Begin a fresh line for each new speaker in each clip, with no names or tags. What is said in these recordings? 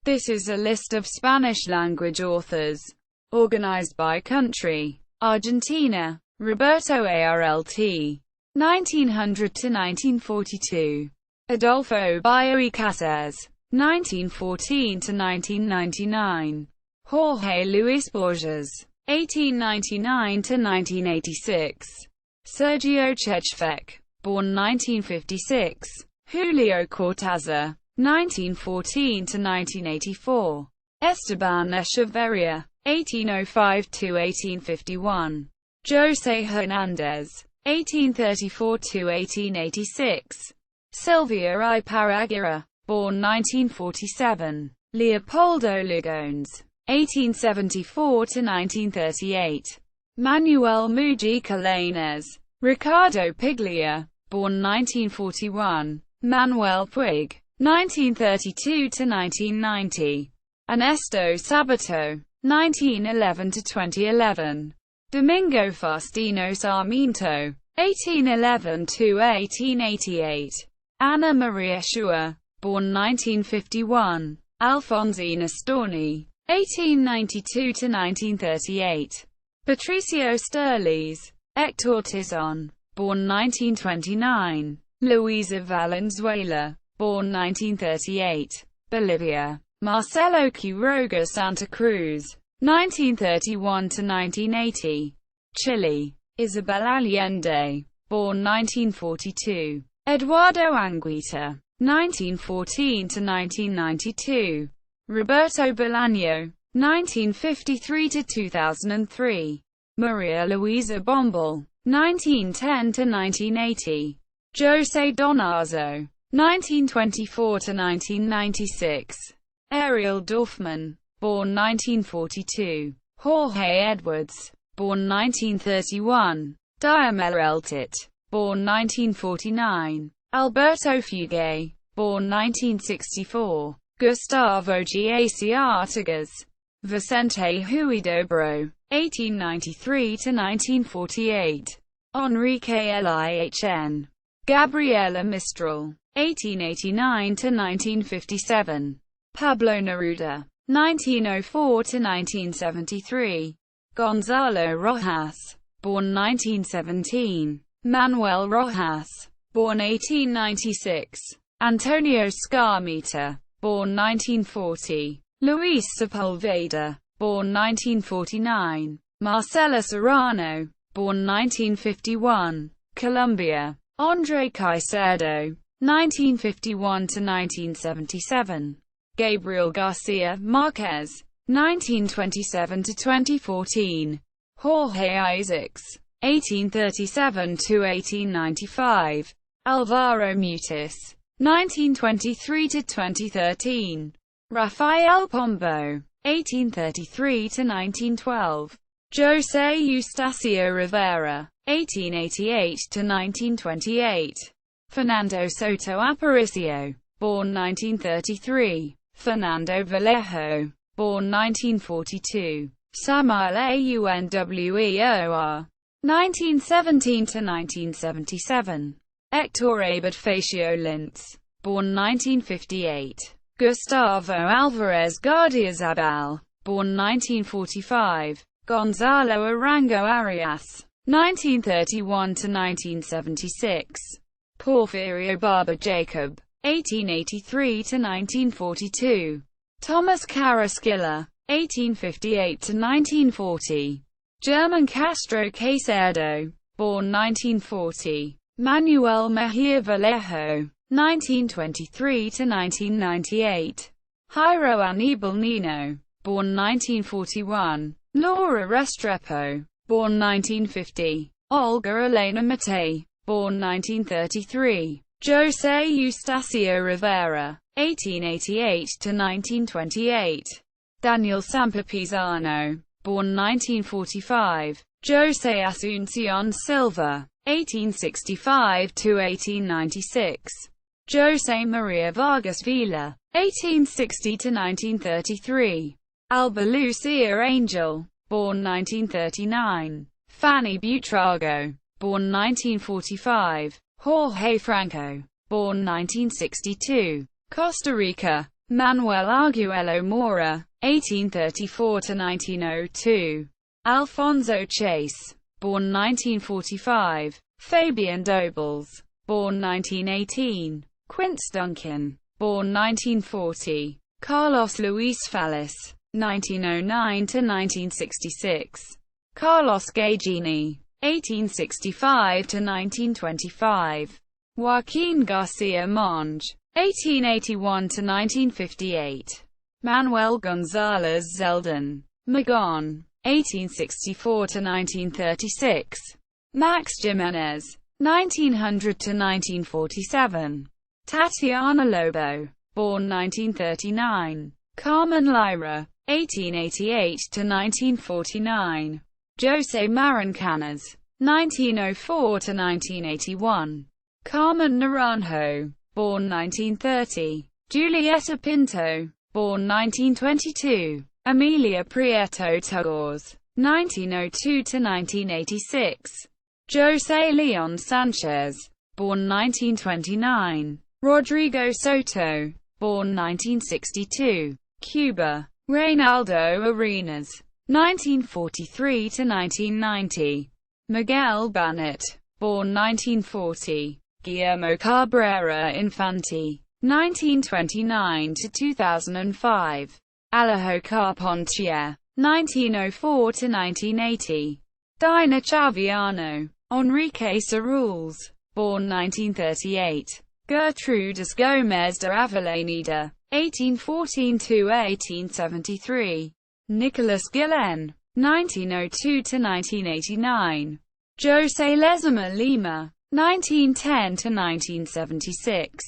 This is a list of Spanish-language authors, organized by country. Argentina. Roberto Arlt. 1900–1942. Adolfo Bio y Casares. 1914–1999. Jorge Luis Borges. 1899–1986. Sergio Chechfec. Born 1956. Julio Cortázar. 1914–1984. Esteban Echeverría. 1805–1851. José Hernández. 1834–1886. Silvia Iparraguirre. Born 1947. Leopoldo Lugones. 1874–1938. Manuel Mujica Lainez. Ricardo Piglia. Born 1941. Manuel Puig. 1932–1990. Ernesto Sabato. 1911–2011. Domingo Faustino Sarmiento. 1811–1888. Ana Maria Schua. Born 1951. Alfonsina Storni. 1892–1938. Patricio Sturles. Hector Tizon. Born 1929. Luisa Valenzuela. Born 1938. Bolivia. Marcelo Quiroga Santa Cruz. 1931–1980. Chile. Isabel Allende. Born 1942. Eduardo Anguita. 1914–1992. Roberto Bolaño. 1953–2003. Maria Luisa Bombal. 1910–1980. José Donazo. 1924–1996. Ariel Dorfman. Born 1942. Jorge Edwards. Born 1931. Diamel Eltit. Born 1949. Alberto Fugué. Born 1964. Gustavo Gac Artigas. Vicente Huidobro. 1893–1948. Enrique Lihn. Gabriela Mistral. 1889–1957. Pablo Neruda. 1904–1973. Gonzalo Rojas. Born 1917. Manuel Rojas. Born 1896. Antonio Scarmita. Born 1940. Luis Sepulveda. Born 1949. Marcela Serrano. Born 1951. Colombia. Andre Caicedo. 1951–1977. Gabriel Garcia Marquez. 1927–2014. Jorge Isaacs. 1837–1895. Alvaro Mutis. 1923–2013. Rafael Pombo. 1833–1912. José Eustacio Rivera. 1888–1928. Fernando Soto Aparicio. Born 1933. Fernando Vallejo. Born 1942. Samuel Aunweor. 1917–1977. Hector Abad Facio Lintz. Born 1958. Gustavo Alvarez Gardiazabal. Born 1945. Gonzalo Arango Arias. 1931–1976. Porfirio Barber Jacob. 1883–1942. Thomas Carrasquilla. 1858–1940. German Castro Caicedo. Born 1940. Manuel Mejia Vallejo. 1923–1998. Jairo Aníbal Nino. Born 1941. Laura Restrepo. Born 1950. Olga Elena Matei. Born 1933. José Eustacio Rivera. 1888–1928. Daniel Samper-Pizarno. Born 1945. José Asuncion Silva. 1865–1896. José María Vargas Vila. 1860–1933. Alba Lucia Angel. Born 1939. Fanny Buitrago. Born 1945. Jorge Franco. Born 1962. Costa Rica. Manuel Arguello Mora, 1834–1902. Alfonso Chase, born 1945. Fabian Dobles, born 1918. Quince Duncan, born 1940. Carlos Luis Fallis, 1909–1966. Carlos Gagini, 1865–1925. Joaquin Garcia Monge, 1881–1958. Manuel Gonzalez Zeldin, Magon, 1864–1936. Max Jimenez, 1900–1947. Tatiana Lobo, born 1939. Carmen Lyra, 1888–1949. Jose Marancanas, 1904–1981. Carmen Naranjo, born 1930. Julieta Pinto, born 1922. Emilia Prieto Tugors, 1902–1986. Jose Leon Sanchez, born 1929. Rodrigo Soto, born 1962. Cuba. Reynaldo Arenas, 1943–1990. Miguel Banet, born 1940. Guillermo Cabrera Infante, 1929–2005. Alejo Carpentier, 1904–1980. Dina Chaviano. Enrique Cerulles, born 1938. Gertrudis Gomez de Avellaneda, 1814–1873. Nicolas Guillen, 1902–1989. José Lezama Lima, 1910–1976.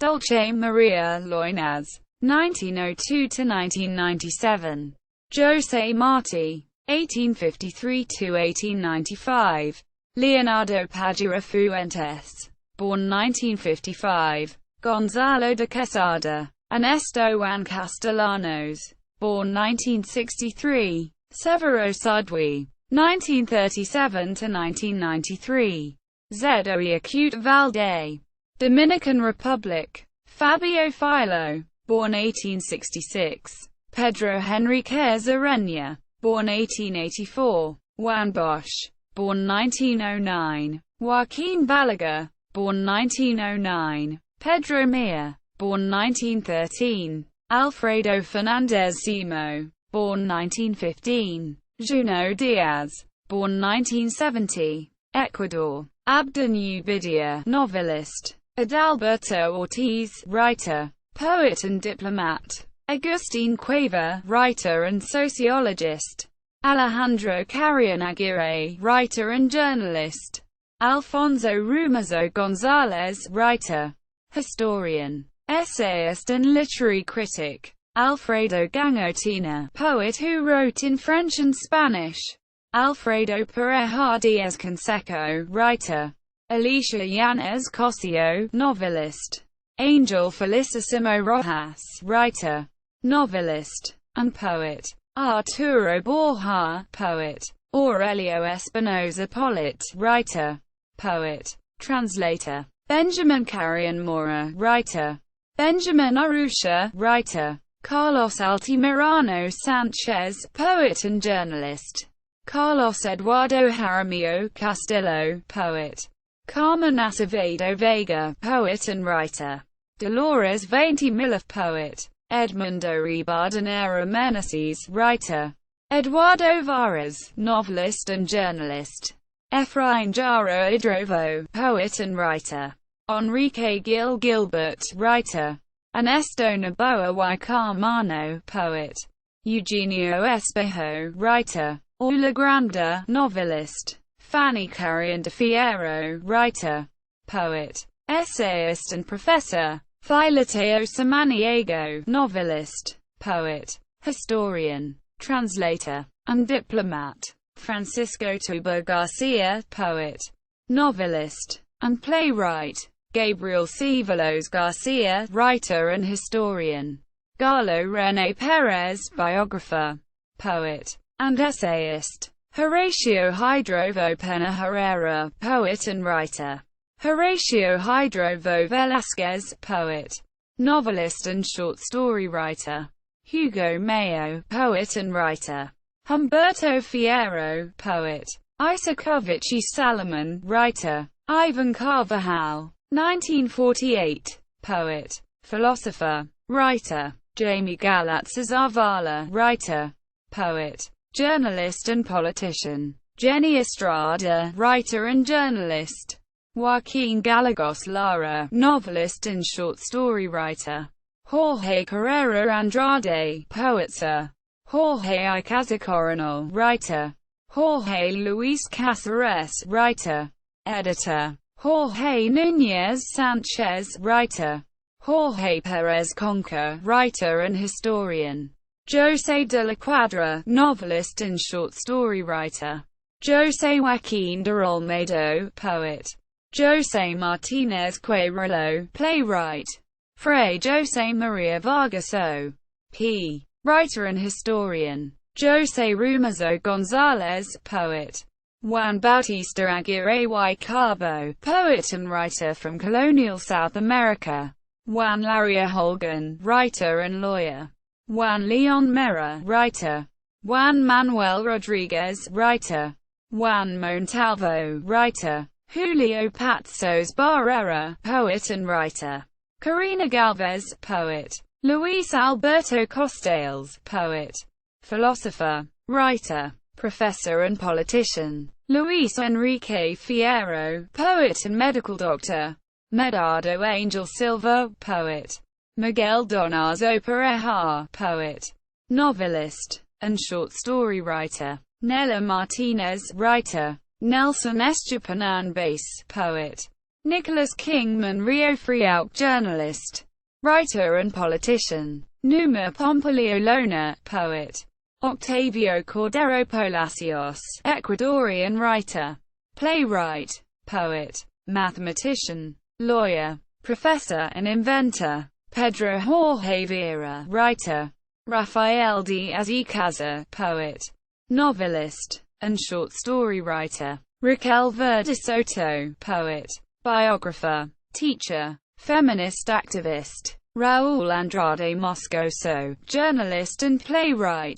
Dulce Maria Loinaz, 1902–1997. José Martí, 1853–1895. Leonardo Padura Fuentes, born 1955. Gonzalo de Quesada. Ernesto Juan Castellanos, born 1963. Severo Sudwy, 1937–1993. Zedoy Acute Valde. Dominican Republic. Fabio Filo, born 1866. Pedro Henriquez Arena, born 1884. Juan Bosch, born 1909. Joaquin Balaguer, born 1909. Pedro Mia, born 1913. Alfredo Fernandez Simo, born 1915. Juno Diaz, born 1970. Ecuador. Abdon Ubidia, novelist. Adalberto Ortiz, writer, poet and diplomat. Agustin Cueva, writer and sociologist. Alejandro Carrion Aguirre, writer and journalist. Alfonso Rumazo Gonzalez, writer, historian, essayist and literary critic. Alfredo Gangotina, poet who wrote in French and Spanish. Alfredo Pareja Diaz Canseco, writer. Alicia Yanez Cosio, novelist. Angel Felicissimo Rojas, writer, novelist, and poet. Arturo Borja, poet. Aurelio Espinosa Polit, writer, poet, translator. Benjamin Carrion Mora, writer. Benjamin Arusha, writer. Carlos Altamirano Sanchez, poet and journalist. Carlos Eduardo Jaramillo Castillo, poet. Carmen Acevedo Vega, poet and writer. Dolores Ventimilla, poet. Edmundo Ribadenera Meneses, writer. Eduardo Varas, novelist and journalist. Efrain Jara Idrovo, poet and writer. Enrique Gil Gilbert, writer. Ernesto Noboa y Carmano, poet. Eugenio Espejo, writer. Orla Granda, novelist. Fanny Carrion de Fierro, writer, poet, essayist and professor. Filateo Samaniego, novelist, poet, historian, translator, and diplomat. Francisco Tuba Garcia, poet, novelist, and playwright. Gabriel Ceballos Garcia, writer and historian. Galo René Perez, biographer, poet, and essayist. Horacio Hydrovo Pena Herrera, poet and writer. Horacio Hydrovo Velázquez, poet. novelist and short story writer. Hugo Mayo, poet and writer. Humberto Fierro, poet. Isakovici Salomon, writer. Ivan Carvajal, 1948, poet, philosopher, writer. Jamie Galatza Zavala, writer, poet, journalist and politician. Jenny Estrada, writer and journalist. Joaquin Gallegos Lara, novelist and short story writer. Jorge Carrera Andrade, poet. Sir Jorge Icaza Coronel, writer. Jorge Luis Cáceres, writer, editor. Jorge Núñez Sanchez, writer. Jorge Pérez Conca, writer and historian. José de la Cuadra, novelist and short story writer. José Joaquín de Olmedo, poet. José Martínez Queirolo, playwright. Fray José María Vargas O.P., writer and historian. José Rumazo González, poet. Juan Bautista Aguirre y Cabo, poet and writer from colonial South America. Juan Laria Holguin, writer and lawyer. Juan León Mera, writer. Juan Manuel Rodríguez, writer. Juan Montalvo, writer. Julio Patsos Barrera, poet and writer. Karina Galvez, poet. Luis Alberto Costales, poet. Philosopher, writer, professor and politician. Luis Enrique Fierro, poet and medical doctor. Medardo Angel Silva, poet. Miguel Donazo Pareja, poet, novelist, and short story writer. Nella Martinez, writer. Nelson Estepanan Bass, poet. Nicholas Kingman Rio Friauk, journalist, writer and politician. Numa Pompilio Lona, poet. Octavio Cordero Palacios, Ecuadorian writer, playwright, poet, mathematician, lawyer, professor and inventor. Pedro Jorge Vera, writer. Rafael Diaz y Casa, poet, novelist, and short story writer. Raquel Verde Soto, poet, biographer, teacher, feminist activist. Raúl Andrade Moscoso, journalist and playwright.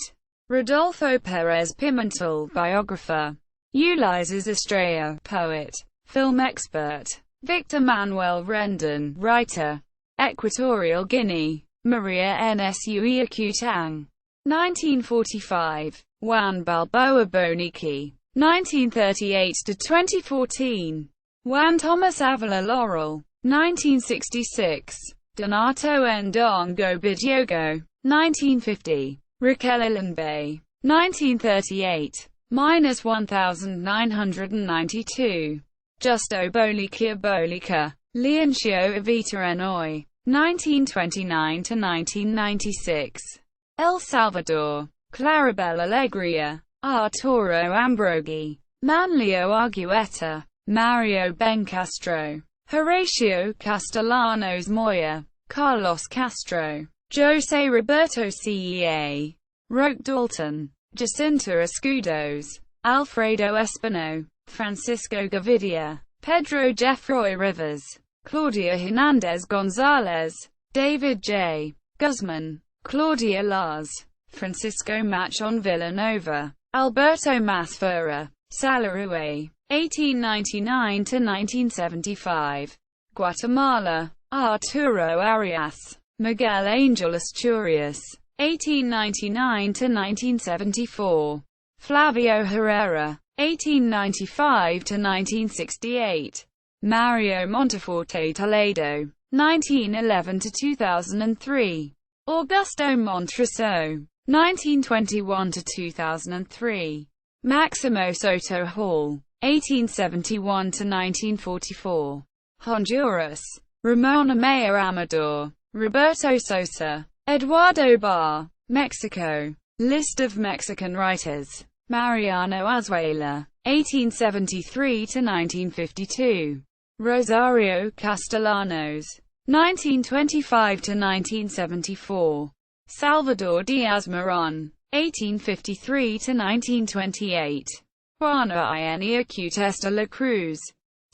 Rodolfo Pérez Pimentel, biographer. Ulises Estrella, poet, film expert. Victor Manuel Rendon, writer. Equatorial Guinea. Maria Nsui Akutang, 1945. Juan Balboa Boniki, 1938–2014. Juan Thomas Avila Laurel, 1966. Donato Ndongo Bidyogo, 1950. Raquel Ilanbay, 1938–1992. Justo Bolika, Leoncio Evita Enoy, 1929–1996. El Salvador. Claribel Alegría, Arturo Ambroggi, Manlio Argueta, Mario Bencastro, Horacio Castellanos Moya, Carlos Castro, José Roberto Cea, Roque Dalton, Jacinta Escudos, Alfredo Espino, Francisco Gavidia, Pedro Jeffroy Rivers, Claudia Hernández González, David J. Guzman, Claudia Lars, Francisco Machon Villanova, Alberto Masfera, Salarue, 1899–1975. Guatemala. Arturo Arias, Miguel Angel Asturias, 1899–1974. Flavio Herrera, 1895–1968. Mario Monteforte Toledo, 1911–2003. Augusto Montreso, 1921–2003. Maximo Soto Hall, 1871–1944. Honduras. Ramon Amaya Amador, Roberto Sosa, Eduardo Barr, Mexico. List of Mexican writers. Mariano Azuela, 1873–1952. Rosario Castellanos, 1925–1974. Salvador Diaz Moron, 1853–1928. Juana Ienia Cutes de la Cruz,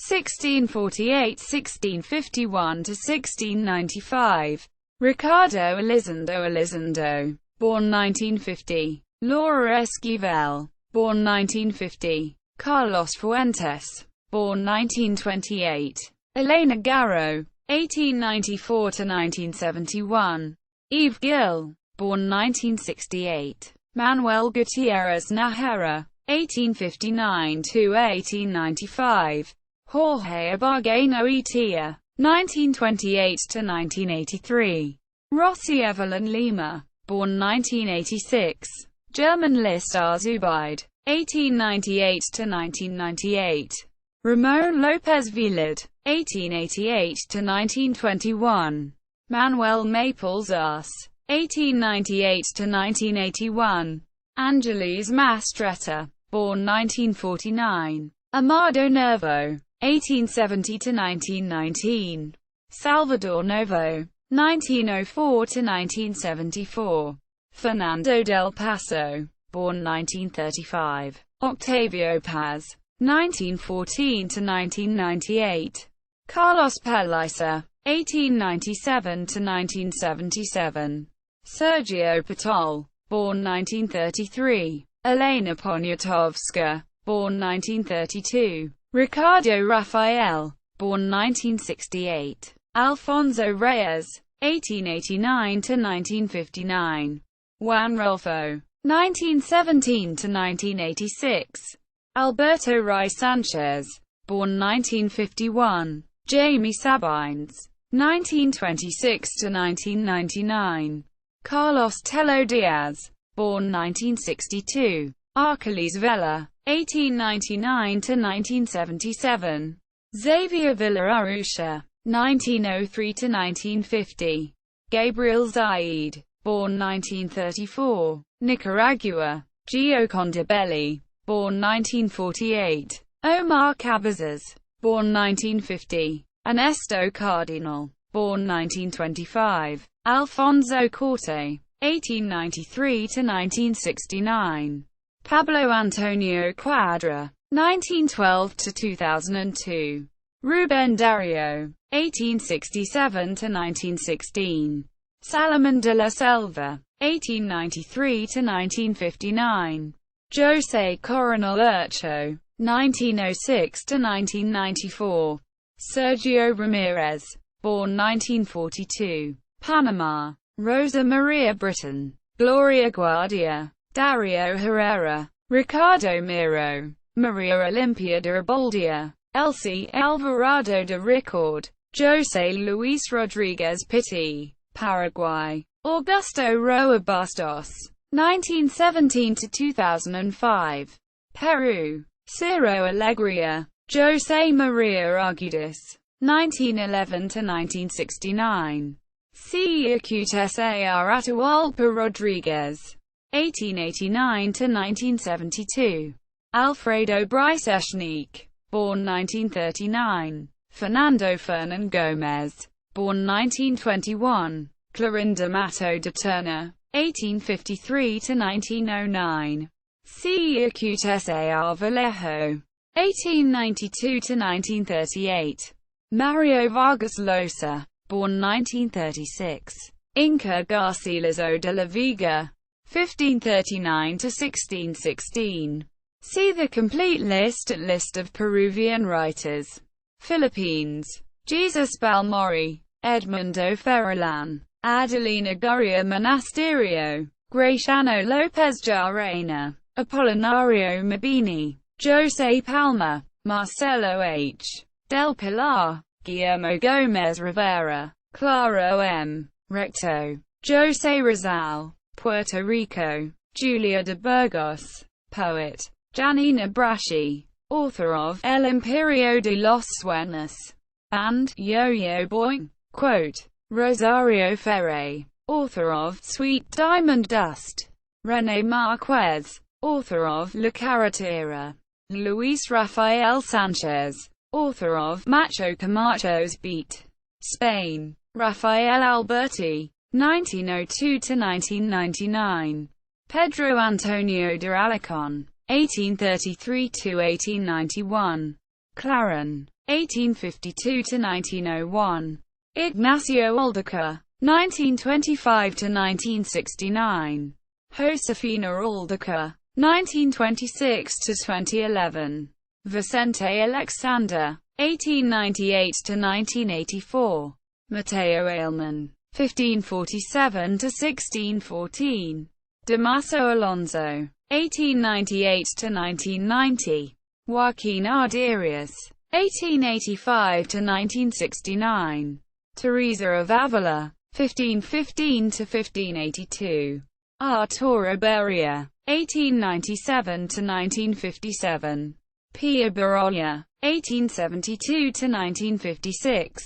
1648–1651–1695. Ricardo Elizondo, born 1950. Laura Esquivel, born 1950. Carlos Fuentes, born 1928. Elena Garro, 1894–1971. Eve Gill, born 1968. Manuel Gutierrez Nájera, 1859–1895. Jorge Ibargüengoitia, Itia, 1928–1983. Rossi Evelyn Lima, born 1986. German list Zubaid, 1898–1998. Ramon Lopez Vilad, 1888–1921. Manuel Maples Arce, 1898–1981. Angeles Mastretta, born 1949. Amado Nervo, 1870–1919. Salvador Novo, 1904–1974. Fernando del Paso, born 1935. Octavio Paz, 1914–1998. Carlos Pellicer, 1897–1977. Sergio Patol, born 1933. Elena Poniatowska, born 1932. Ricardo Rafael, born 1968. Alfonso Reyes, 1889–1959. Juan Rolfo, 1917–1986. Alberto Rey Sanchez, born 1951. Jamie Sabines, 1926–1999. Carlos Tello Diaz, born 1962. Arceles Vela, 1899–1977. Xavier Villarrucha, 1903–1950. Gabriel Zaid, born 1934. Nicaragua. Gioconda Belli, born 1948. Omar Cabezas, born 1950. Ernesto Cardinal, born 1925. Alfonso Corte, 1893–1969. Pablo Antonio Cuadra, 1912–2002. Ruben Dario, 1867–1916. Salomón de la Selva, 1893–1959. José Coronel Urcho, 1906–1994. Sergio Ramirez, born 1942. Panama. Rosa Maria Britton, Gloria Guardia, Dario Herrera, Ricardo Miro, Maria Olimpia de Reboldia, Elsie Alvarado de Ricord, José Luis Rodríguez Pitti, Paraguay. Augusto Roa Bastos, 1917–2005. Peru. Ciro Alegría, José María Argudis, 1911–1969. Cesar Atahualpa Rodriguez, 1889–1972. Alfredo Bryce Eshnik, born 1939. Fernando Fernan Gomez, born 1921. Clorinda Mato de Turner, 1853–1909. Cesar Vallejo, 1892–1938. Mario Vargas Llosa, born 1936. Inca Garcilaso de la Vega, 1539–1616. See the complete list at List of Peruvian writers. Philippines. Jesus Balmori, Edmundo Ferrolan, Adelina Gurria Monasterio, Graciano Lopez Jarena, Apolinario Mabini, José Palma, Marcelo H. Del Pilar, Guillermo Gómez Rivera, Claro M. Recto, José Rizal, Puerto Rico, Julia de Burgos, poet, Janina Brashi, author of El Imperio de los Sueños, and Yo-Yo Boy. Quote, Rosario Ferre, author of Sweet Diamond Dust. René Marquez, author of La Carretera. Luis Rafael Sanchez, author of Macho Camacho's Beat. Spain. Rafael Alberti, 1902–1999. Pedro Antonio de Alarcón, 1833–1891. Claren, 1852–1901. Ignacio Aldeca, 1925 to 1969. Josefina Aldeca, 1926 to 2011. Vicente Alexander, 1898 to 1984. Mateo Ailman, 1547 to 1614. Damaso Alonso, 1898 to 1990. Joaquin Arderius, 1885 to 1969. Teresa of Avila, 1515 to 1582. Arturo Beria, 1897 to 1957. Pia Barolla, 1872 to 1956.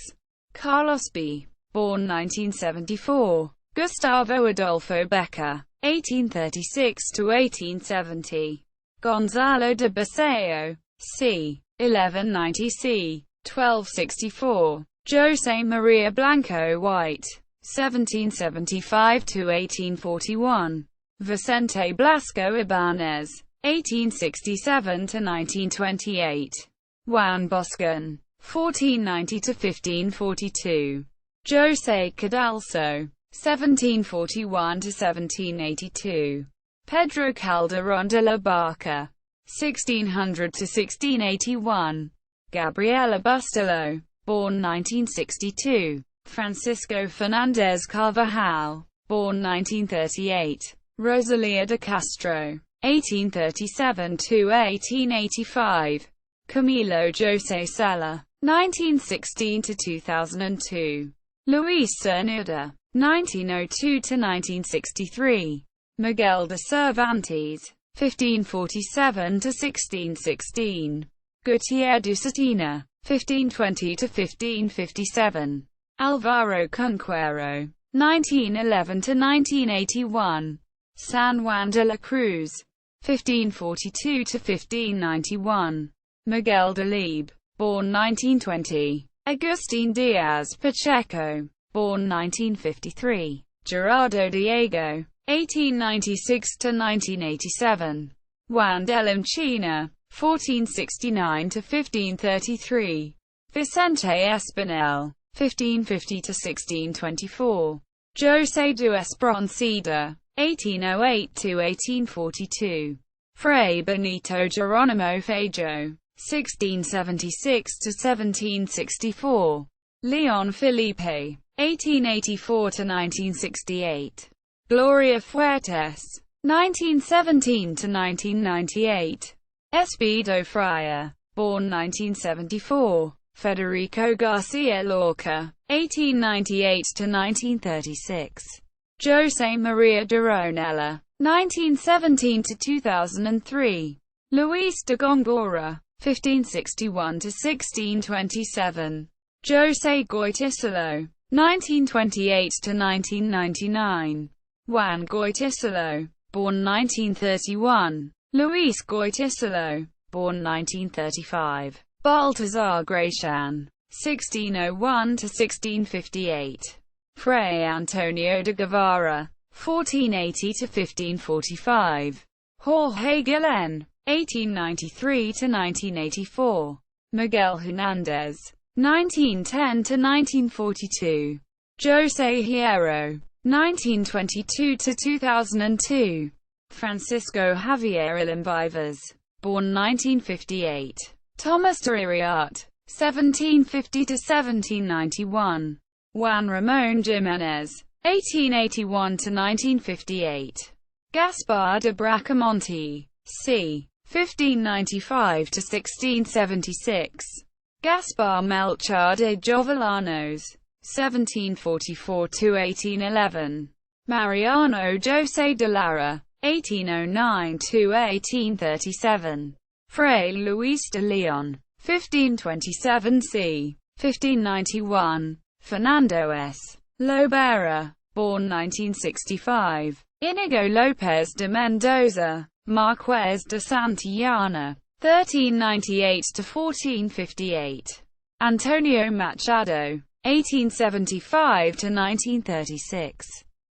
Carlos B., born 1974. Gustavo Adolfo Becker, 1836 to 1870. Gonzalo de Baseo, c. 1190 c. 1264. José María Blanco White, 1775 to 1841. Vicente Blasco Ibanez, 1867 to 1928. Juan Boscan, 1490 to 1542. José Cadalso, 1741 to 1782. Pedro Calderón de la Barca, 1600 to 1681. Gabriela Bustillo, born 1962. Francisco Fernández Carvajal, born 1938. Rosalía de Castro, 1837 to 1885. Camilo José Cela, 1916 to 2002. Luis Cernuda, 1902 to 1963. Miguel de Cervantes, 1547 to 1616. Gutiérrez de Cetina, 1520 to 1557. Alvaro Cunquero, 1911 to 1981. San Juan de la Cruz, 1542 to 1591. Miguel Delibes, born 1920. Agustín Díaz Pacheco, born 1953. Gerardo Diego, 1896 to 1987. Juan de Limchina, 1469 to 1533. Vicente Espinel, 1550 to 1624. José de Espronceda, 1808 to 1842. Fray Benito Geronimo Fajo, 1676 to 1764. Leon Felipe, 1884 to 1968. Gloria Fuertes, 1917 to 1998. Espido Fraya, born 1974. Federico Garcia Lorca, 1898 to 1936. José María de Ronella, 1917 to 2003. Luis de Góngora, 1561 to 1627. José Goytisolo, 1928 to 1999. Juan Goytisolo, born 1931. Luis Goytisolo, born 1935. Baltazar Gracian, 1601 to 1658. Fray Antonio de Guevara, 1480 to 1545. Jorge Guillen, 1893 to 1984. Miguel Hernández, 1910 to 1942. José Hierro, 1922 to 2002. Francisco Javier Ilimbivas, born 1958. Thomas de Iriart, 1750 to 1791. Juan Ramón Jiménez, 1881 to 1958. Gaspar de Bracamonte, c. 1595 to 1676. Gaspar Melchor de Jovellanos, 1744 to 1811. Mariano José de Lara, 1809 to 1837. Fray Luis de Leon, 1527 c. 1591. Fernando S. Lobera, born 1965. Inigo López de Mendoza, Marqués de Santillana, 1398 to 1458. Antonio Machado, 1875 to 1936.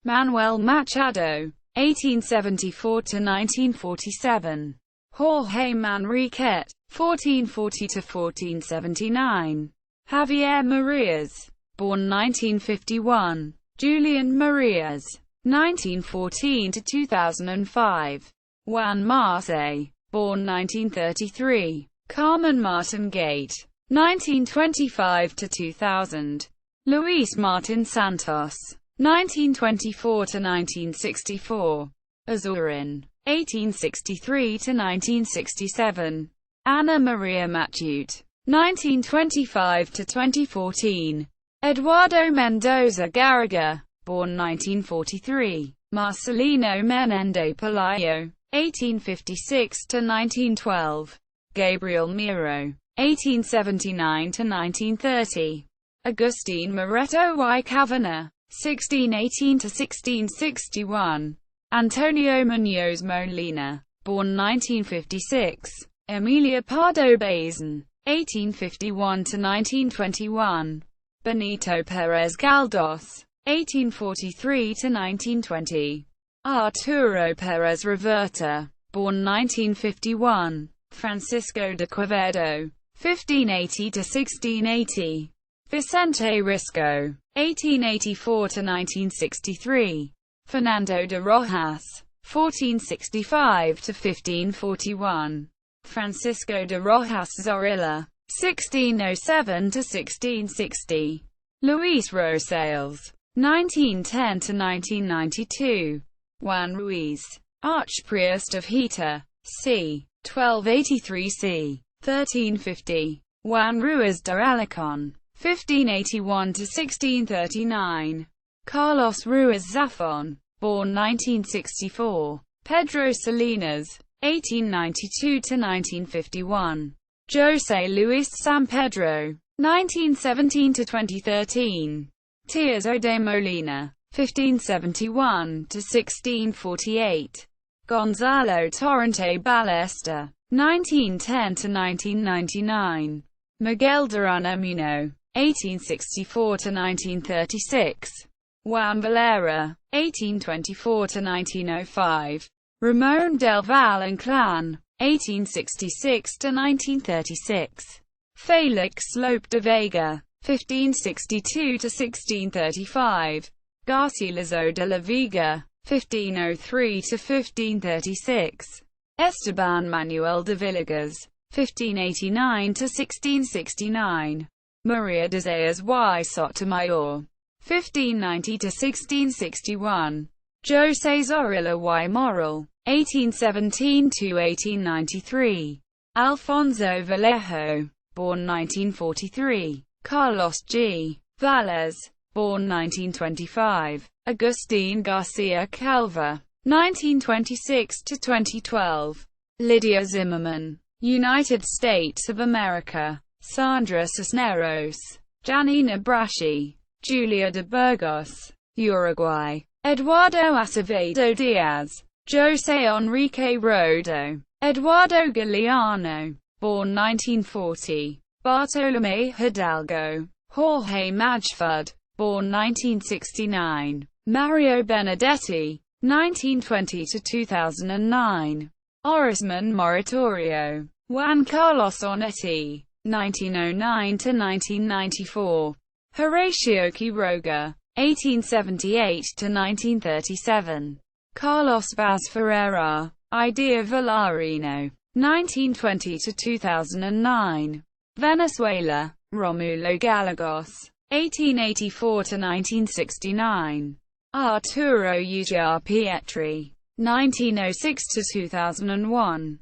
Manuel Machado, 1874 to 1947. Jorge Manriquez, 1440 to 1479. Javier Marias, born 1951. Julian Marias, 1914 to 2005. Juan Marce, born 1933. Carmen Martin Gate, 1925 to 2000. Luis Martin Santos, 1924 to 1964. Azurin, 1863 to 1967. Ana Maria Matute, 1925 to 2014. Eduardo Mendoza Garriga, born 1943. Marcelino Menende Pelayo, 1856 to 1912. Gabriel Miro, 1879 to 1930. Agustin Moreto y Cavana, 1618 to 1661. Antonio Muñoz Molina, born 1956. Emilia Pardo Bazan, 1851 to 1921. Benito Perez Galdós, 1843 to 1920. Arturo Perez Reverte, born 1951. Francisco de Quevedo, 1580 to 1680. Vicente Risco, 1884 to 1963. Fernando de Rojas, 1465 to 1541. Francisco de Rojas Zorrilla, 1607 to 1660. Luis Rosales, 1910 to 1992. Juan Ruiz, Archpriest of Hita, c. 1283 c. 1350. Juan Ruiz de Alarcón, 1581 to 1639. Carlos Ruiz Zafón, born 1964. Pedro Salinas, 1892 to 1951. José Luis San Pedro, 1917 to 2013. Tirso de Molina, 1571 to 1648. Gonzalo Torrente Ballester, 1910 to 1999. Miguel de Unamuno, 1864 to 1936. Juan Valera, 1824 to 1905. Ramon del Val Inclán, 1866 to 1936. Felix Lope de Vega, 1562 to 1635. Garcilaso de la Vega, 1503 to 1536. Esteban Manuel de Villegas, 1589 to 1669. Maria de Zayas y Sotomayor, 1590 to 1661. José Zorrilla y Morral, 1817 to 1893. Alfonso Vallejo, born 1943. Carlos G. Valles, born 1925. Agustín García Calva, 1926 to 2012. Lydia Zimmerman, United States of America. Sandra Cisneros, Janina Braschi, Julia de Burgos, Uruguay. Eduardo Acevedo Diaz, José Enrique Rodo, Eduardo Galeano, born 1940. Bartolomé Hidalgo, Jorge Majfud, born 1969. Mario Benedetti, 1920 to 2009. Orisman Moratorio, Juan Carlos Onetti, 1909 to 1994. Horatio Quiroga, 1878 to 1937. Carlos Vaz Ferreira, Idea Villarino, 1920 to 2009. Venezuela, Romulo Gallegos, 1884 to 1969. Arturo Ujar Pietri, 1906 to 2001.